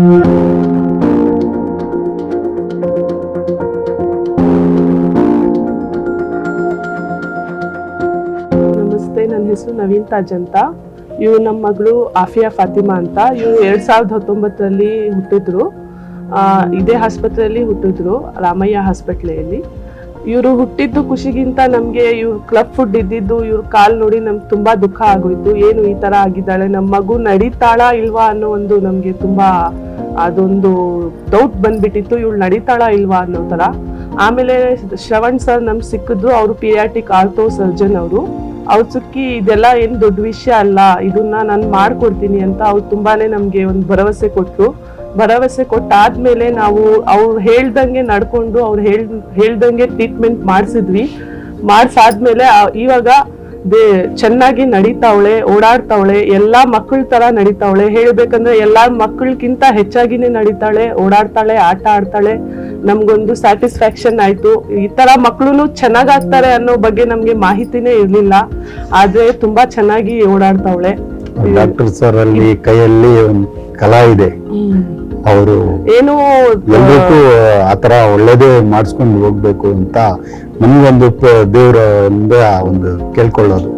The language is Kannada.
ನಮಸ್ತೆ, ನನ್ನ ಹೆಸರು ನವೀನ್ ತಾಜ್ ಅಂತ. ಇವ್ರು ನಮ್ಮ ಮಗಳು ಆಫಿಯಾ ಫಾತಿಮಾ ಅಂತ. ಇವ್ರು 2019ರಲ್ಲಿ ಹುಟ್ಟಿದ್ರು. ಇದೇ ಆಸ್ಪತ್ರೆಯಲ್ಲಿ ಹುಟ್ಟಿದ್ರು, ರಾಮಯ್ಯ ಹಾಸ್ಪಿಟ್ಲೆಯಲ್ಲಿ. ಇವರು ಹುಟ್ಟಿದ್ದು ಖುಷಿಗಿಂತ ನಮಗೆ ಇವ್ರು ಕ್ಲಬ್ ಫುಡ್ ಇದ್ದಿದ್ದು ಇವ್ರ ಕಾಲ್ ನೋಡಿ ನಮ್ಗೆ ತುಂಬಾ ದುಃಖ ಆಗೋಯ್ತು. ಏನು ಈ ತರ ಆಗಿದ್ದಾಳೆ, ನಮ್ಮ ಮಗು ನಡೀತಾಳ ಇಲ್ವಾ ಅನ್ನೋ ಒಂದು ನಮ್ಗೆ ತುಂಬಾ ಅದೊಂದು ಡೌಟ್ ಬಂದ್ಬಿಟ್ಟಿತ್ತು, ಇವಳು ನಡೀತಾಳ ಇಲ್ವಾ ಅನ್ನೋ ತರ. ಆಮೇಲೆ ಶ್ರವಣ್ ಸರ್ ನಮ್ಗೆ ಸಿಕ್ಕಿದ್ರು. ಅವರು ಪೀರಿಯಾಟಿಕ್ ಆರ್ಥೋ ಸರ್ಜನ್. ಅವ್ರು ಸಿಕ್ಕಿ ಇದೆಲ್ಲ ಏನ್ ದೊಡ್ಡ ವಿಷಯ ಅಲ್ಲ, ಇದನ್ನ ನಾನು ಮಾಡ್ಕೊಡ್ತೀನಿ ಅಂತ ಅವ್ರು ತುಂಬಾನೇ ನಮ್ಗೆ ಒಂದು ಭರವಸೆ ಕೊಟ್ರು. ಭರವಸೆ ಕೊಟ್ಟಾದ್ಮೇಲೆ ನಾವು ಅವ್ರು ಹೇಳ್ದಂಗೆ ನಡ್ಕೊಂಡು ಅವ್ರು ಹೇಳ್ದಂಗೆ ಟ್ರೀಟ್ಮೆಂಟ್ ಮಾಡಿಸಿದ್ವಿ. ಮಾಡ್ಸಾದ್ಮೇಲೆ ಇವಾಗ ಚೆನ್ನಾಗಿ ನಡೀತಾವಳೆ, ಓಡಾಡ್ತಾವಳೆ, ಎಲ್ಲಾ ಮಕ್ಕಳ ತರ ನಡೀತಾವಳೆ. ಹೇಳ್ಬೇಕಂದ್ರೆ ಎಲ್ಲಾ ಮಕ್ಕಳಕ್ಕಿಂತ ಹೆಚ್ಚಾಗಿನೇ ನಡೀತಾಳೆ, ಓಡಾಡ್ತಾಳೆ, ಆಟ ಆಡ್ತಾಳೆ. ನಮ್ಗೊಂದು ಸ್ಯಾಟಿಸ್ಫ್ಯಾಕ್ಷನ್ ಆಯ್ತು. ಈ ತರ ಮಕ್ಕಳು ಚೆನ್ನಾಗಾಗ್ತಾರೆ ಅನ್ನೋ ಬಗ್ಗೆ ನಮ್ಗೆ ಮಾಹಿತಿನೇ ಇರ್ಲಿಲ್ಲ. ಆದ್ರೆ ತುಂಬಾ ಚೆನ್ನಾಗಿ ಓಡಾಡ್ತಾವಳೆ. ಡಾಕ್ಟರ್ ಸರ್ ಅಲ್ಲಿ ಕೈಯಲ್ಲಿ ಒಂದು ಕಲಾ ಇದೆ. ಅವರು ಏನು ಎಲ್ರಿಗೂ ಆತರ ಒಳ್ಳೇದೇ ಮಾಡಿಸ್ಕೊಂಡು ಹೋಗ್ಬೇಕು ಅಂತ ನಮ್ಗೊಂದು ದೇವರ ಒಂದು ಕೇಳ್ಕೊಳ್ಳೋದು.